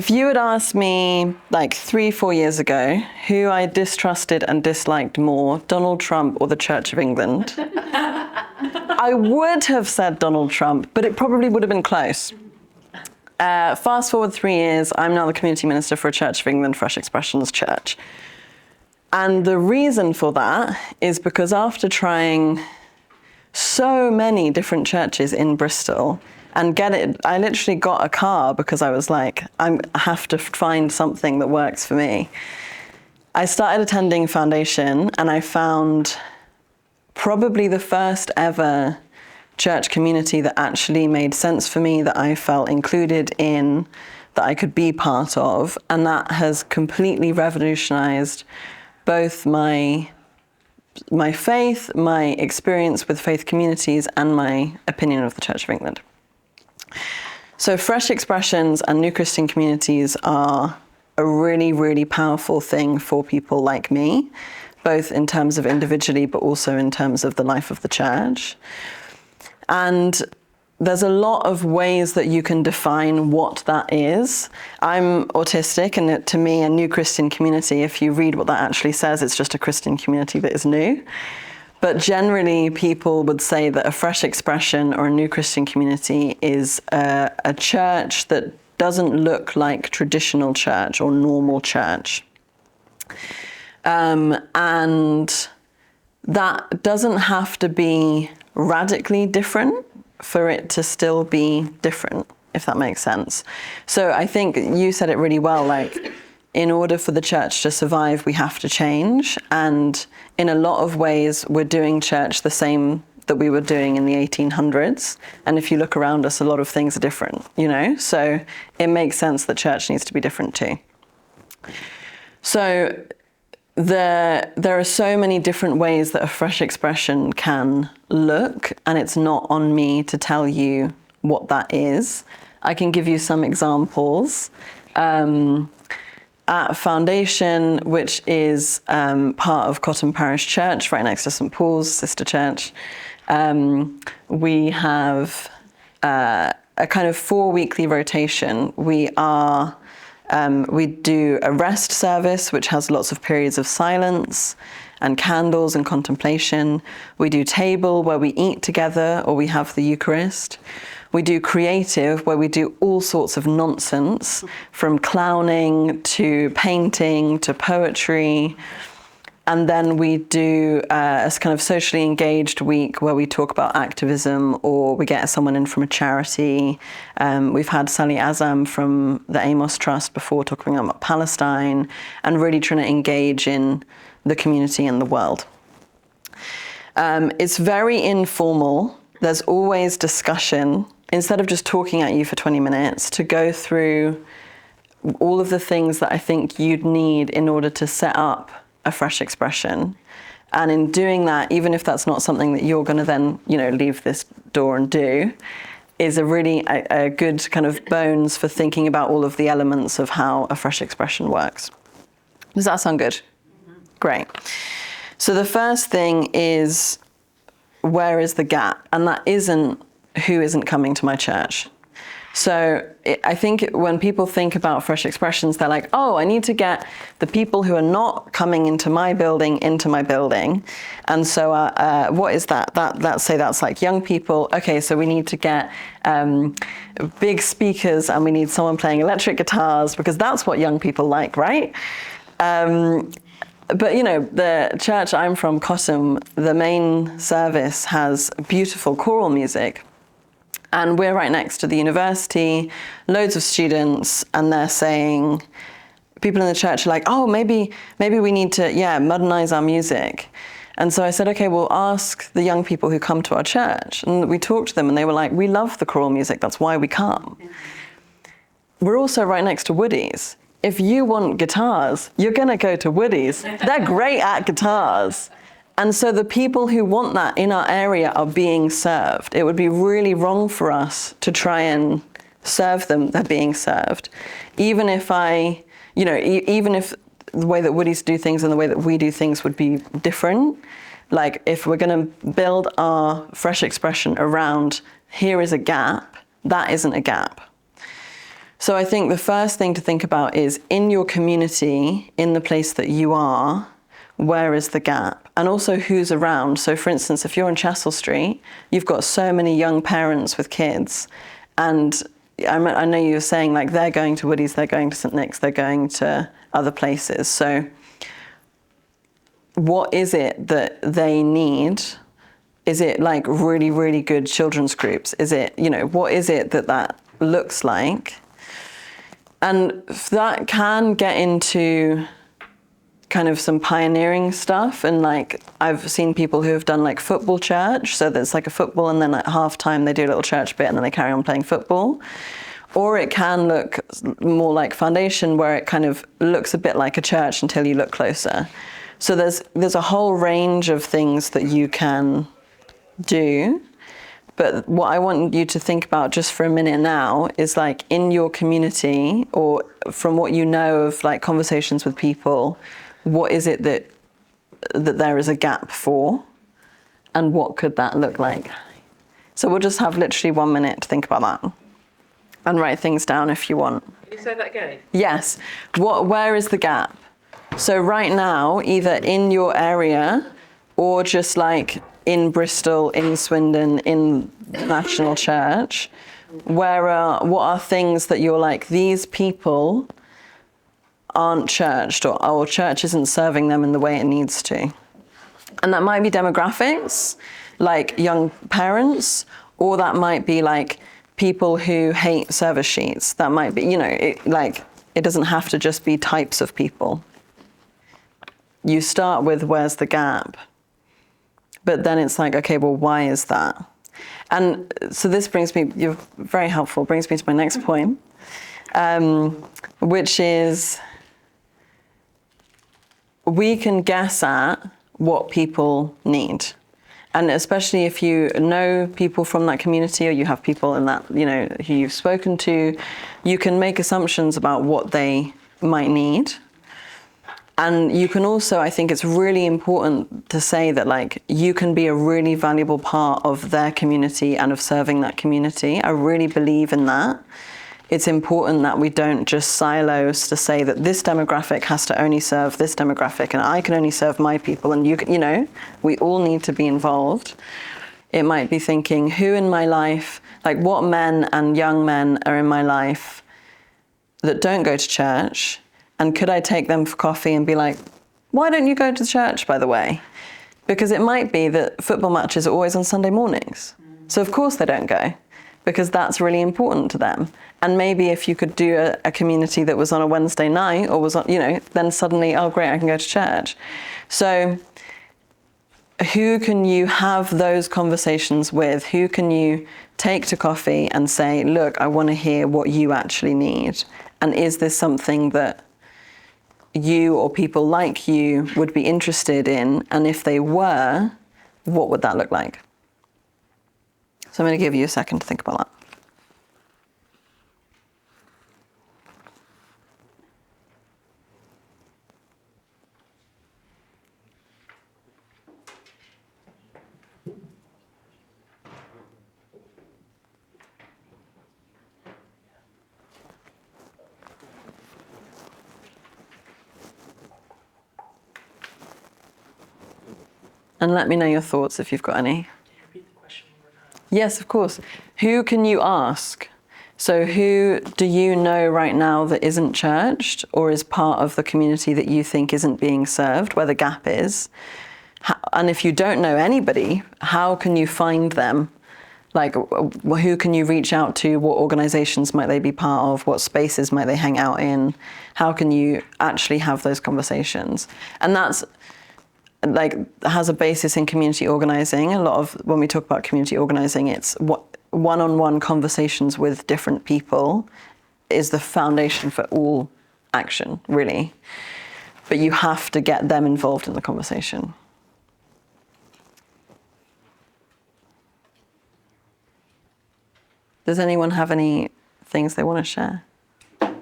If you had asked me like 3-4 years ago who I distrusted and disliked more, Donald Trump or the Church of England, I would have said Donald Trump, but it probably would have been close. Fast forward 3 years, I'm now the community minister for a Church of England, Fresh Expressions Church. And the reason for that is because after trying so many different churches in Bristol and I literally got a car because I was like, I have to find something that works for me. I started attending Foundation and I found probably the first ever church community that actually made sense for me, that I felt included in, that I could be part of, and that has completely revolutionized both my faith, my experience with faith communities, and my opinion of the Church of England. So Fresh Expressions and New Christian Communities are a really, really powerful thing for people like me, both in terms of individually, but also in terms of the life of the church. And there's a lot of ways that you can define what that is. I'm autistic, and to me, a new Christian community, if you read what that actually says, it's just a Christian community that is new. But generally, people would say that a fresh expression or a new Christian community is a church that doesn't look like traditional church or normal church. And that doesn't have to be radically different for it to still be different, if that makes sense. So I think you said it really well, like, in order for the church to survive, we have to change. And in a lot of ways, we're doing church the same that we were doing in the 1800s. And if you look around us, a lot of things are different, you know? So it makes sense that church needs to be different too. So there are so many different ways that a fresh expression can look, and it's not on me to tell you what that is. I can give you some examples. At Foundation, which is part of Cotton Parish Church, right next to St. Paul's, sister church, we have a kind of 4-weekly rotation. We do a rest service, which has lots of periods of silence and candles and contemplation. We do table, where we eat together, or we have the Eucharist. We do creative, where we do all sorts of nonsense, from clowning to painting to poetry. And then we do a kind of socially engaged week where we talk about activism, or we get someone in from a charity. We've had Sally Azam from the Amos Trust before, talking about Palestine and really trying to engage in the community and the world. It's very informal. There's always discussion. Instead of just talking at you for 20 minutes, to go through all of the things that I think you'd need in order to set up a fresh expression. And in doing that, even if that's not something that you're going to then, leave this door and do, is a really a good kind of bones for thinking about all of the elements of how a fresh expression works. Does that sound good? Mm-hmm. Great. So the first thing is, where is the gap? And that isn't who isn't coming to my church. So I think when people think about fresh expressions, they're like, oh, I need to get the people who are not coming into my building. And so what is that? Let's say that's like young people. Okay, so we need to get big speakers, and we need someone playing electric guitars, because that's what young people like, right? But the church I'm from, Cotton, the main service has beautiful choral music. And we're right next to the university, loads of students, and they're saying, people in the church are like, oh, maybe we need to, modernize our music. And so I said, okay, we'll ask the young people who come to our church. And we talked to them, and they were like, we love the choral music, that's why we come. We're also right next to Woody's. If you want guitars, you're gonna go to Woody's. They're great at guitars. And so the people who want that in our area are being served. It would be really wrong for us to try and serve them. They're being served. Even if even if the way that Woody's do things and the way that we do things would be different, like if we're going to build our fresh expression around, here is a gap, that isn't a gap. So I think the first thing to think about is in your community, in the place that you are, where is the gap? And also who's around. So for instance, if you're on Chessel Street, you've got so many young parents with kids. And I know you were saying like they're going to Woody's, they're going to St. Nick's, they're going to other places. So what is it that they need? Is it like really, really good children's groups? Is it, what is it that looks like? And that can get into kind of some pioneering stuff. And like, I've seen people who have done like football church. So there's like a football and then at halftime they do a little church bit and then they carry on playing football. Or it can look more like foundation where it kind of looks a bit like a church until you look closer. So there's a whole range of things that you can do. But what I want you to think about just for a minute now is like in your community or from what you know of like conversations with people, what is it that there is a gap for and what could that look like? So we'll just have literally 1 minute to think about that and write things down if you want. Can you say that again? Yes. Where is the gap? So right now, either in your area or just like in Bristol, in Swindon, in National Church, what are things that you're like, these people aren't churched or church isn't serving them in the way it needs to. And that might be demographics, like young parents, or that might be like people who hate service sheets. That might be, it doesn't have to just be types of people. You start with where's the gap? But then it's like, okay, well, why is that? And so this brings me, you're very helpful, brings me to my next point, which is we can guess at what people need. And especially if you know people from that community or you have people in that, who you've spoken to, you can make assumptions about what they might need. And you can also, I think it's really important to say that like you can be a really valuable part of their community and of serving that community. I really believe in that. It's important that we don't just silos to say that this demographic has to only serve this demographic and I can only serve my people and we all need to be involved. It might be thinking who in my life, like what men and young men are in my life that don't go to church. And could I take them for coffee and be like, why don't you go to church, by the way? Because it might be that football matches are always on Sunday mornings. So of course they don't go because that's really important to them. And maybe if you could do a community that was on a Wednesday night or was on, then suddenly, oh great, I can go to church. So who can you have those conversations with? Who can you take to coffee and say, look, I want to hear what you actually need. And is this something that you or people like you would be interested in? And if they were, what would that look like? So I'm going to give you a second to think about that. And let me know your thoughts if you've got any. Repeat the question. Yes, of course. Who can you ask? So who do you know right now that isn't churched or is part of the community that you think isn't being served, where the gap is? And if you don't know anybody, how can you find them? Like, who can you reach out to? What organizations might they be part of? What spaces might they hang out in? How can you actually have those conversations? And that's like has a basis in community organizing. A lot of when we talk about community organizing, it's one-on-one conversations with different people is the foundation for all action, really. But you have to get them involved in the conversation. Does anyone have any things they want to share? Well,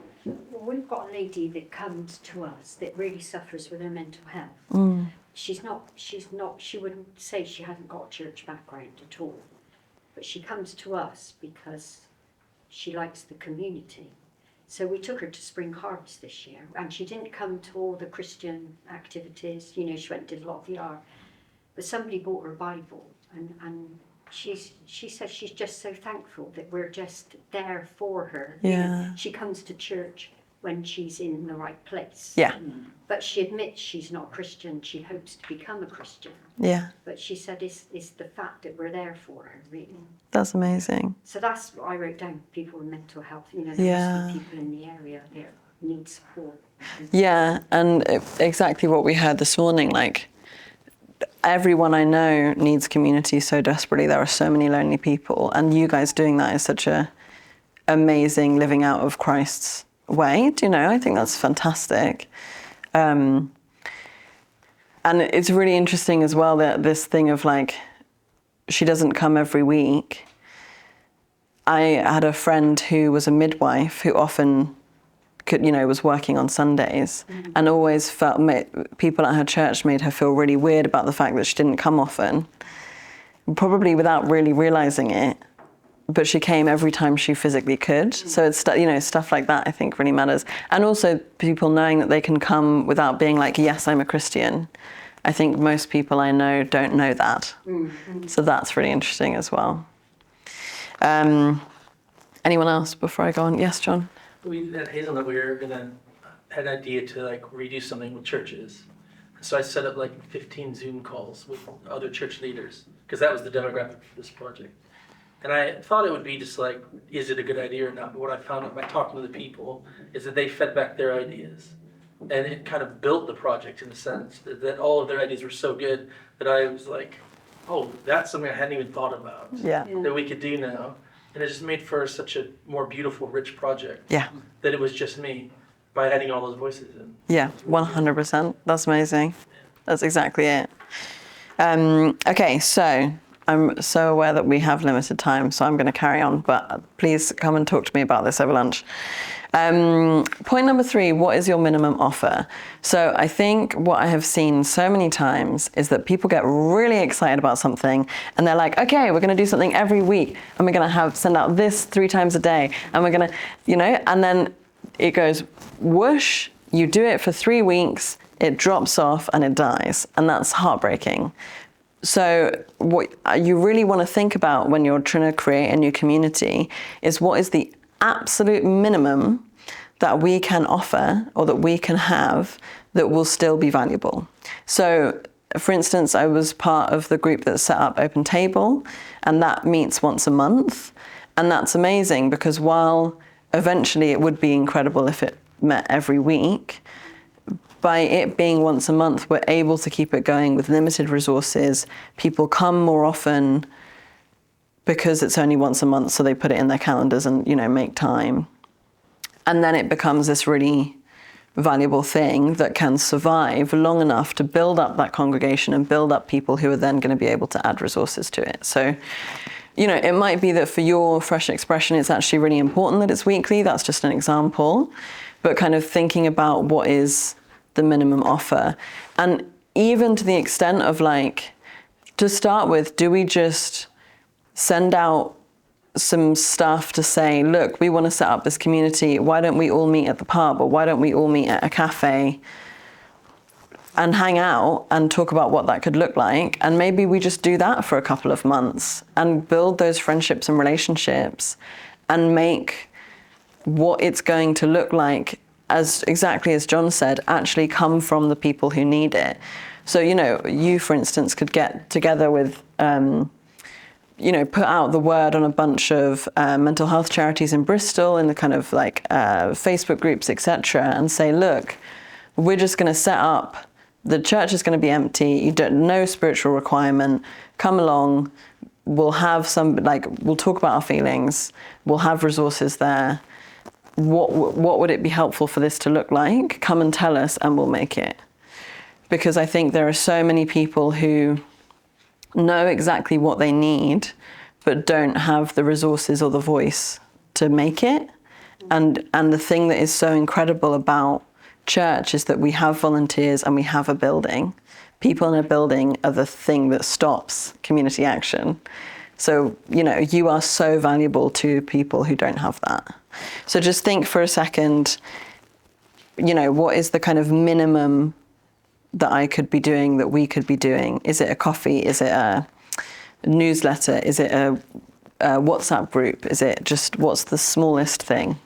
we've got a lady that comes to us that really suffers with her mental health. She wouldn't say she hadn't got a church background at all, but she comes to us because she likes the community. So we took her to Spring Harvest this year, and she didn't come to all the Christian activities. You know, she went and did a lot of the art. But somebody bought her a Bible, and she says she's just so thankful that we're just there for her. Yeah. You know, she comes to church when she's in the right place. Yeah. But she admits she's not Christian. She hopes to become a Christian. Yeah. But she said it's the fact that we're there for her, really. That's amazing. So that's what I wrote down, people with mental health. You know, Yeah. people in the area that need support. Yeah, and exactly what we heard this morning, like, everyone I know needs community so desperately. There are so many lonely people, and you guys doing that is such a amazing living out of Christ's way. Do you know? I think that's fantastic. And it's really interesting as well that this thing of like, she doesn't come every week. I had a friend who was a midwife who often could, you know, was working on Sundays and always felt people at her church made her feel really weird about the fact that she didn't come often, probably without really realizing it. But she came every time she physically could. So it's, you know, stuff like that I think really matters. And also people knowing that they can come without being like, yes, I'm a Christian. I think most people I know don't know that. So that's really interesting as well. Anyone else before I go on? Yes, John? We at Hazelnut, we were had an idea to like redo something with churches. So I set up like 15 Zoom calls with other church leaders, because that was the demographic for this project. And I thought it would be just like, is it a good idea or not? But what I found out by talking to the people is that they fed back their ideas. And it kind of built the project in a sense, that all of their ideas were so good that I was like, oh, that's something I hadn't even thought about that we could do now. And it just made for such a more beautiful, rich project. Yeah. That it was just me by adding all those voices in. Yeah, 100%. That's amazing. That's exactly it. Okay, so I'm so aware that we have limited time, so I'm going to carry on, but please come and talk to me about this over lunch. Point number 3, what is your minimum offer? So I think what I have seen so many times is that people get really excited about something and they're like, okay, we're going to do something every week and we're going to send out this 3 times a day and we're going to, you know, and then it goes whoosh, you do it for 3 weeks, it drops off and it dies, and that's heartbreaking. So what you really want to think about when you're trying to create a new community is, what is the absolute minimum that we can offer or that we can have that will still be valuable. So for instance, I was part of the group that set up Open Table, and that meets once a month. And that's amazing because while eventually it would be incredible if it met every week, by it being once a month, we're able to keep it going with limited resources. People come more often because it's only once a month, so they put it in their calendars and, you know, make time. And then it becomes this really valuable thing that can survive long enough to build up that congregation and build up people who are then going to be able to add resources to it. So, you know, it might be that for your Fresh Expression, it's actually really important that it's weekly. That's just an example. But kind of thinking about what is the minimum offer. And even to the extent of like, to start with, do we just send out some stuff to say, look, we want to set up this community. Why don't we all meet at the pub, or why don't we all meet at a cafe and hang out and talk about what that could look like? And maybe we just do that for a couple of months and build those friendships and relationships and make what it's going to look like, as exactly as John said, actually come from the people who need it. So, you know, you, for instance, could get together with, you know, put out the word on a bunch of mental health charities in Bristol in the kind of like Facebook groups, etc., and say, look, we're just going to set up, the church is going to be empty, you don't, no spiritual requirement, come along, we'll have some, like, we'll talk about our feelings, we'll have resources there. What would it be helpful for this to look like? Come and tell us and we'll make it. Because I think there are so many people who know exactly what they need, but don't have the resources or the voice to make it. And the thing that is so incredible about church is that we have volunteers and we have a building. People in a building are the thing that stops community action. So, you know, you are so valuable to people who don't have that. So just think for a second, what is the kind of minimum that I could be doing, that we could be doing? Is it a coffee? Is it a newsletter? Is it a WhatsApp group? Is it just, what's the smallest thing?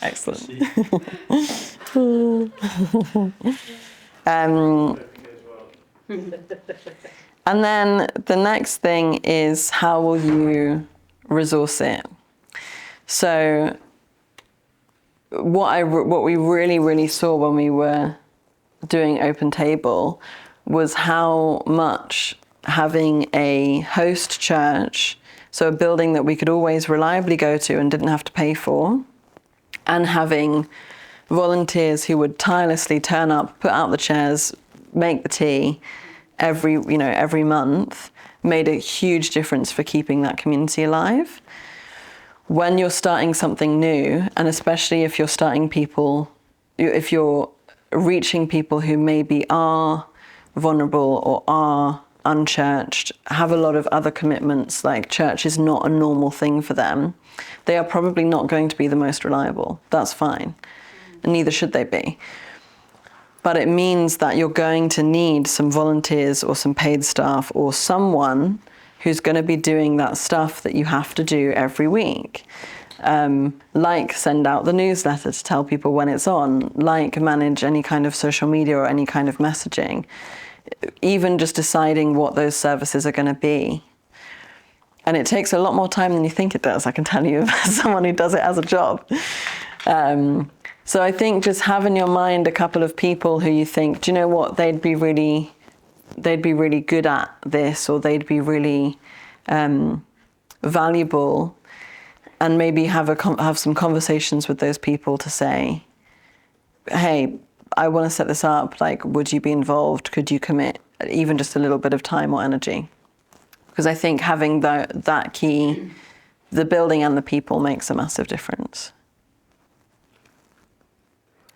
Excellent. And then the next thing is, how will you resource it? So what we really saw when we were doing Open Table was how much having a host church, so a building that we could always reliably go to and didn't have to pay for, and having volunteers who would tirelessly turn up, put out the chairs, make the tea every month, made a huge difference for keeping that community alive. When you're starting something new, and especially if you're if you're reaching people who maybe are vulnerable or are unchurched, have a lot of other commitments, like church is not a normal thing for them, they are probably not going to be the most reliable. That's fine. And neither should they be. But it means that you're going to need some volunteers or some paid staff or someone who's going to be doing that stuff that you have to do every week. Like send out the newsletter to tell people when it's on, like manage any kind of social media or any kind of messaging, even just deciding what those services are going to be. And it takes a lot more time than you think it does, I can tell you, as someone who does it as a job. So I think just have in your mind a couple of people who you think, do you know what, they'd be really good at this, or they'd be really valuable, and maybe have some conversations with those people to say, hey, I want to set this up, like, would you be involved? Could you commit even just a little bit of time or energy? Because I think having that key, the building and the people, makes a massive difference.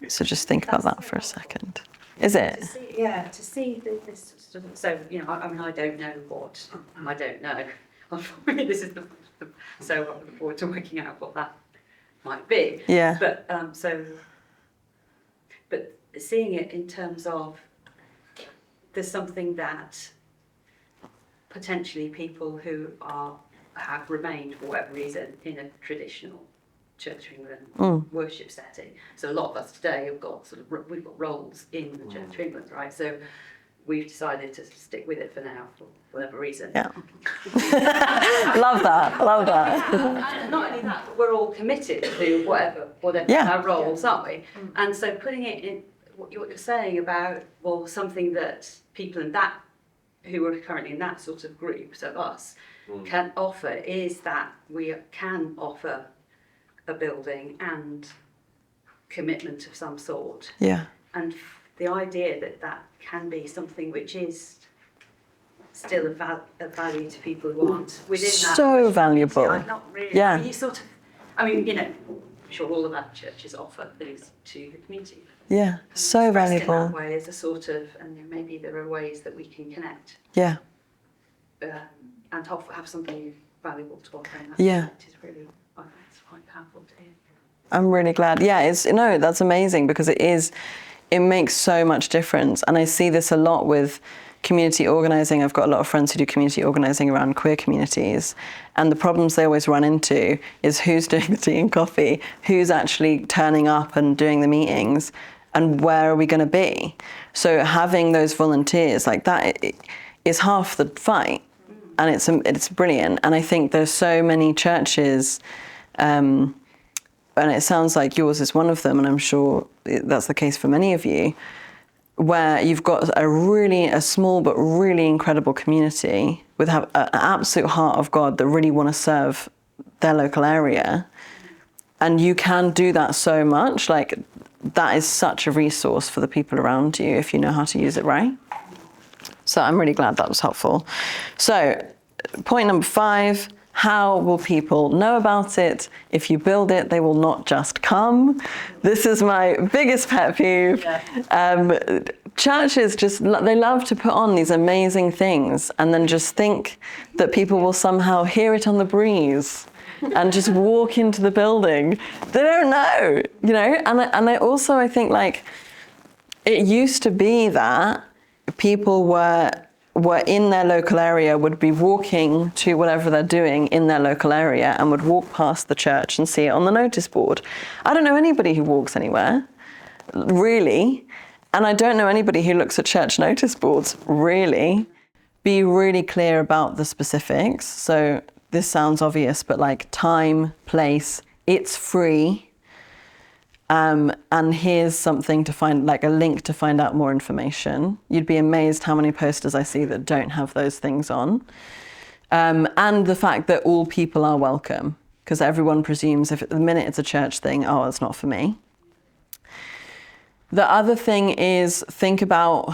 So just think about that for a second. Is it? To see this sort of, so, I don't know what, I don't know. This is so I look forward to working out what that might be. Yeah. But, but seeing it in terms of, there's something that potentially people who have remained for whatever reason in a traditional Church of England worship setting. So a lot of us today have got we've got roles in the Church of England, right? So we've decided to stick with it for now, for whatever reason. Yeah. Love that. And not only that, but we're all committed to whatever our roles, aren't we? And so putting it in what you're saying about, well, something that people in that, who are currently in that sort of group, so us, can offer, is that we can offer a building and commitment of some sort. Yeah. And the idea that can be something which is still of value to people who aren't within that. So valuable. I'm not really. Yeah. I'm sure all of our churches offer things to the community. Yeah. So valuable. In that way, as a sort of, and maybe there are ways that we can connect. Yeah. And have something valuable to offer. And that is really, I think it's quite powerful to hear. I'm really glad. Yeah, that's amazing, because it makes so much difference. And I see this a lot with community organising. I've got a lot of friends who do community organising around queer communities. And the problems they always run into is who's doing the tea and coffee, who's actually turning up and doing the meetings, and where are we going to be? So having those volunteers like that is half the fight. And it's brilliant. And I think there's so many churches, and it sounds like yours is one of them, and I'm sure that's the case for many of you, where you've got a small but really incredible community with an absolute heart of God that really want to serve their local area. And you can do that so much. Like, that is such a resource for the people around you if you know how to use it right. So I'm really glad that was helpful. So point number 5, How will people know about it? If you build it, they will not just come. This is my biggest pet peeve. Yeah. Churches they love to put on these amazing things and then just think that people will somehow hear it on the breeze and just walk into the building. They don't know, you know? And I think like, it used to be that people were in their local area, would be walking to whatever they're doing in their local area and would walk past the church and see it on the notice board. I don't know anybody who walks anywhere, really. And I don't know anybody who looks at church notice boards, really. Be really clear about the specifics. So this sounds obvious, but like time, place, it's free. And here's something to find, like a link to find out more information. You'd be amazed how many posters I see that don't have those things on. And the fact that all people are welcome, because everyone presumes if at the minute it's a church thing, oh, it's not for me. The other thing is think about,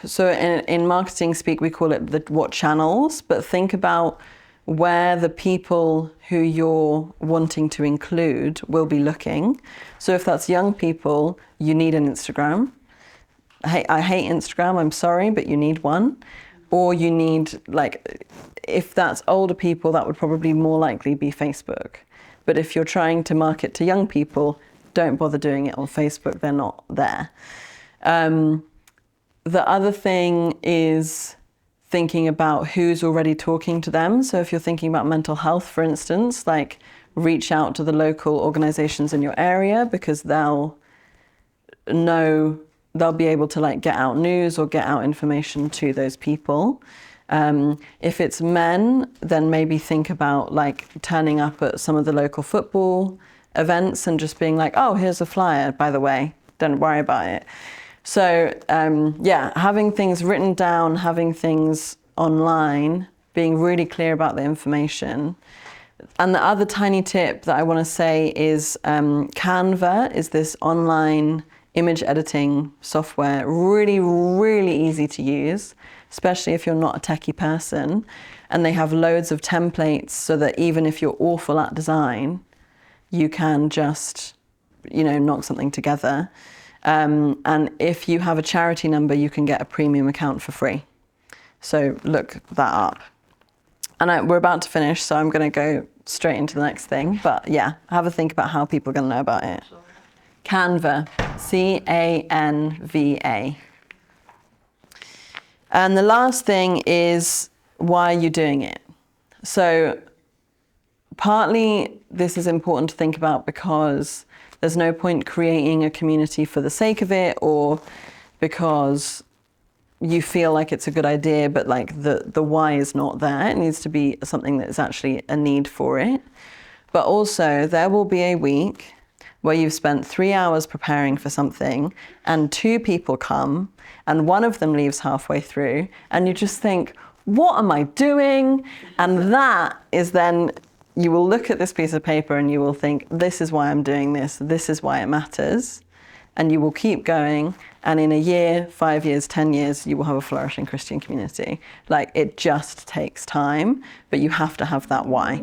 so in marketing speak, we call it what channels, but think about where the people who you're wanting to include will be looking. So if that's young people, you need an Instagram. I hate Instagram, I'm sorry, but you need one. Or you need, like, if that's older people, that would probably more likely be Facebook. But if you're trying to market to young people, don't bother doing it on Facebook, they're not there. The other thing is thinking about who's already talking to them. So if you're thinking about mental health, for instance, like reach out to the local organizations in your area because they'll be able to like get out news or get out information to those people. If it's men, then maybe think about like turning up at some of the local football events and just being like, oh, here's a flyer, by the way, don't worry about it. So having things written down, having things online, being really clear about the information. And the other tiny tip that I want to say is Canva is this online image editing software, really, really easy to use, especially if you're not a techie person. And they have loads of templates so that even if you're awful at design, you can just, knock something together. And if you have a charity number, you can get a premium account for free. So look that up. And we're about to finish, so I'm going to go straight into the next thing. But yeah, have a think about how people are going to know about it. Canva, Canva. And the last thing is, why are you doing it? So partly this is important to think about because there's no point creating a community for the sake of it or because you feel like it's a good idea, but like the why is not there. It needs to be something that is actually a need for it. But also there will be a week where you've spent 3 hours preparing for something and 2 people come and one of them leaves halfway through and you just think, what am I doing? And that is then, you will look at this piece of paper and you will think, this is why I'm doing this. This is why it matters. And you will keep going. And in a year, 5 years, 10 years, you will have a flourishing Christian community. Like, it just takes time, but you have to have that why.